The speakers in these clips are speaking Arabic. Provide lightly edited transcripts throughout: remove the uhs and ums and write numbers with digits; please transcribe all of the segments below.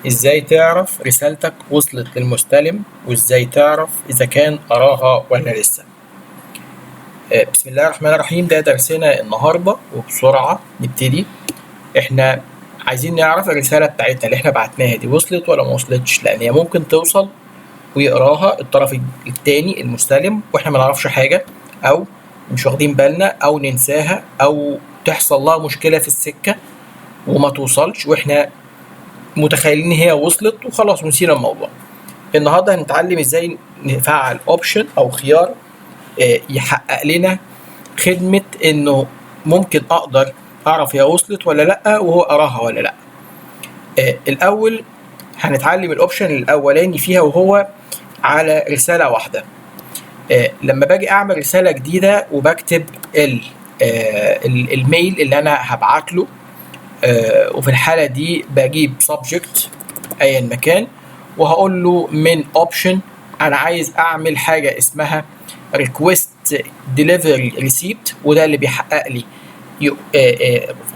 ازاي تعرف رسالتك وصلت للمستلم وازاي تعرف اذا كان قراها ولا لسه. بسم الله الرحمن الرحيم. ده درسنا النهارده وبسرعه نبتدي. احنا عايزين نعرف الرساله بتاعتنا اللي احنا بعتناها دي وصلت ولا ما وصلتش، لان هي ممكن توصل ويقراها الطرف التاني المستلم واحنا ما نعرفش حاجه، او مش واخدين بالنا، او ننساها، او تحصل لها مشكله في السكه وما توصلش واحنا متخيلين هي وصلت وخلاص ونسينا الموضوع. النهارده هنتعلم ازاي نفعل اوبشن او خيار يحقق لنا خدمه انه ممكن اقدر اعرف هي وصلت ولا لا وهو قراها ولا لا. الاول هنتعلم الاوبشن الاولاني فيها وهو على رساله واحده. لما باجي اعمل رساله جديده وبكتب الميل اللي انا هبعت له، وفي الحاله دي بجيب subject ايا مكان وهقول له من اوبشن انا عايز اعمل حاجه اسمها request delivery receipt، وده اللي بيحقق لي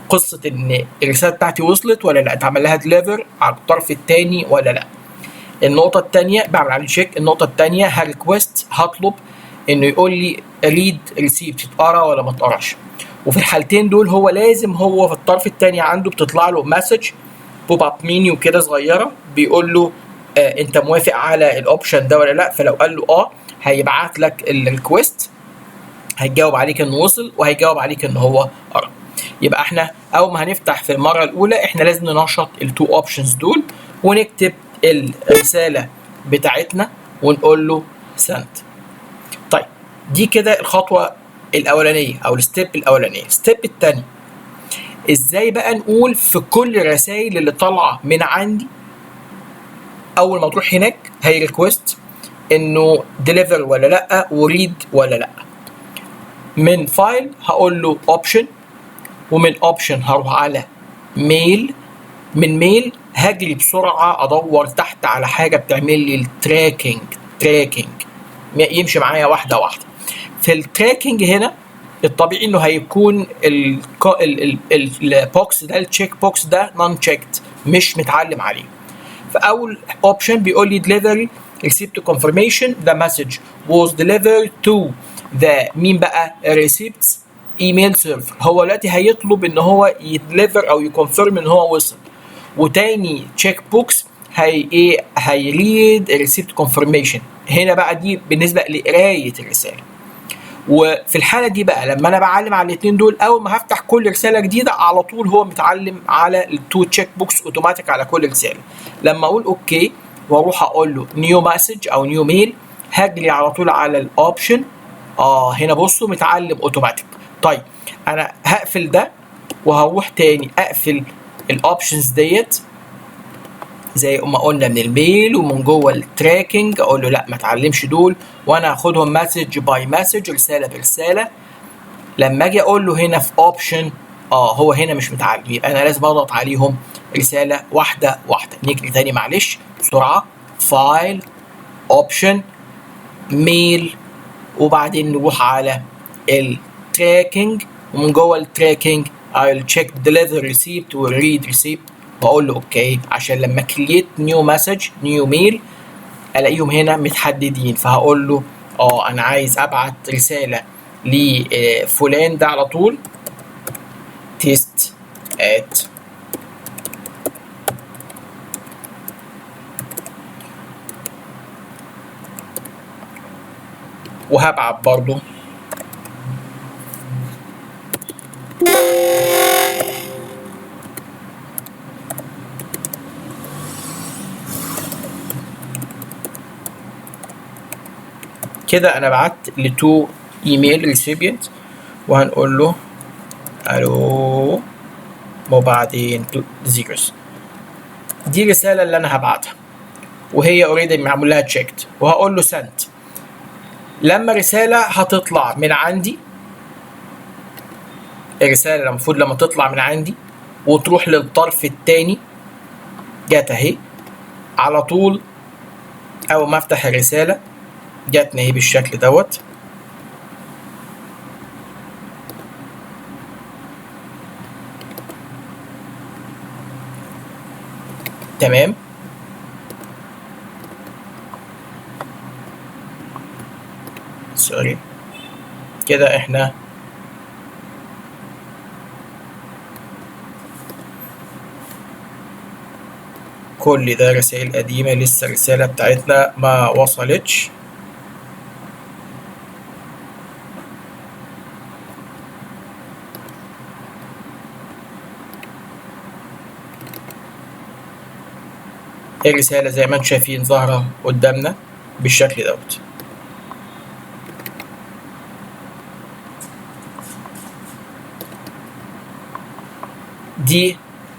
قصه ان الرساله بتاعتي وصلت ولا لا، اتعمل لها deliver على الطرف الثاني ولا لا. النقطه الثانيه بعمل عليه تشيك. النقطه الثانيه هريكوست، هطلب انه يقول لي read receipt اتقرا ولا ما اتقراش. وفي الحالتين دول هو لازم هو في الطرف الثاني عنده بتطلع له مسج بوب اب مينيو كده صغيره بيقول له انت موافق على الاوبشن ده ولا لا. فلو قال له هيبعت لك الريكوست، هيجاوب عليك انه وصل وهيجاوب عليك ان هو قرا. يبقى احنا اول ما هنفتح في المره الاولى احنا لازم ننشط التو اوبشنز دول ونكتب الرساله بتاعتنا ونقول له سنت. طيب دي كده الخطوه الاولانيه او الستيب الاولانيه. الستيب الثاني ازاي بقى نقول في كل الرسائل اللي طالعه من عندي اول ما تروح هناك هي ريكوست انه ديليفر ولا لا وريد ولا لا. من فايل هقول له اوبشن، ومن اوبشن هروح على ميل. من ميل هجري بسرعه ادور تحت على حاجه بتعمل لي التراكنج يمشي معايا واحده واحده. في التراكنج هنا الطبيعي انه هيكون البوكس ده التشيك بوكس ده نون تشيكت مش متعلم عليه. فاول اوبشن بيقول لي delivery receipt confirmation the message was delivered to the مين بقى receipts email server. هو دلوقتي هيطلب ان هو يدليفر او يكونفيرم ان هو وصل. وتاني تشيك بوكس هيريد الريسيبت كونفirmation. هنا بقى دي بالنسبه لقرايه الرساله. وفي الحاله دي بقى لما انا بعلم على الاثنين دول اول ما هفتح كل رساله جديده على طول هو متعلم على التو تشيك بوكس اوتوماتيك على كل رساله. لما اقول اوكي واروح اقول له نيو مسج او نيو ميل هجري على طول على الاوبشن. هنا بصوا متعلم اوتوماتيك. طيب انا هقفل ده وهروح تاني اقفل الاوبشنز ديت زي ما قلنا من الميل ومن جوه التراكنج اقول له لا ما تعلمش دول وانا هاخدهم مسج باي مسج رساله برساله. لما اجي اقول له هنا في اوبشن هو هنا مش متعلم يبقى انا لازم اضغط عليهم رساله واحده واحده. نجري تاني معلش بسرعه. فايل اوبشن ميل وبعدين نروح على التراكنج ومن جوه التراكنج I'll check deliver receipt و read receipt واقول له اوكي عشان لما كرييت نيو مسج نيو ميل الاقيهم هنا متحددين. فهقول له انا عايز ابعت رساله لفلان ده على طول تيست ات وهبعت برضو كده انا بعت لتو ايميل ريسيبينت وهنقول له الو وبعدين زيروز. دي الرساله اللي انا هبعتها وهي اوريدي معمول لها تشيكت وهقول له سنت. لما رساله هتطلع من عندي الرساله المفروض لما تطلع من عندي وتروح للطرف الثاني جت اهي على طول. اول ما افتح الرساله جاتني اهي بالشكل دوت. تمام. سوري كده احنا كل ده رسائل قديمة، لسه الرسالة بتاعتنا ما وصلتش. الرسالة زي ما انتم شايفين ظاهرة قدامنا بالشكل دوت. دي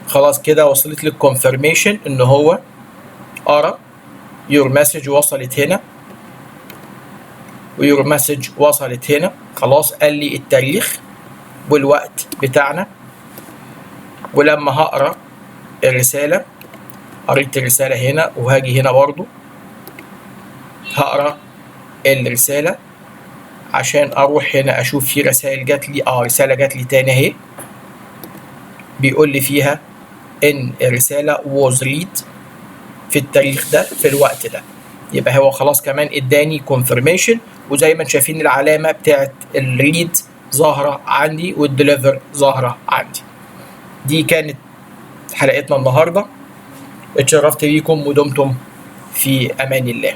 خلاص كده وصلت لك confirmation ان هو قرا your message وصلت هنا ويور مسج وصلت هنا. خلاص قال لي التاريخ والوقت بتاعنا. ولما هقرا الرسالة، قريت الرسالة هنا وهاجي هنا برضو هقرا الرسالة عشان اروح هنا اشوف في رسائل جات لي. رسالة جات لي تاني اهي، بيقول لي فيها ان الرسالة was read في التاريخ ده في الوقت ده. يبقى هو خلاص كمان اداني confirmation، وزي ما انتم شايفين العلامة بتاعت الريد ظاهرة عندي والديليفر ظاهرة عندي. دي كانت حلقتنا النهاردة، اتشرفت بيكم ودمتم في امان الله.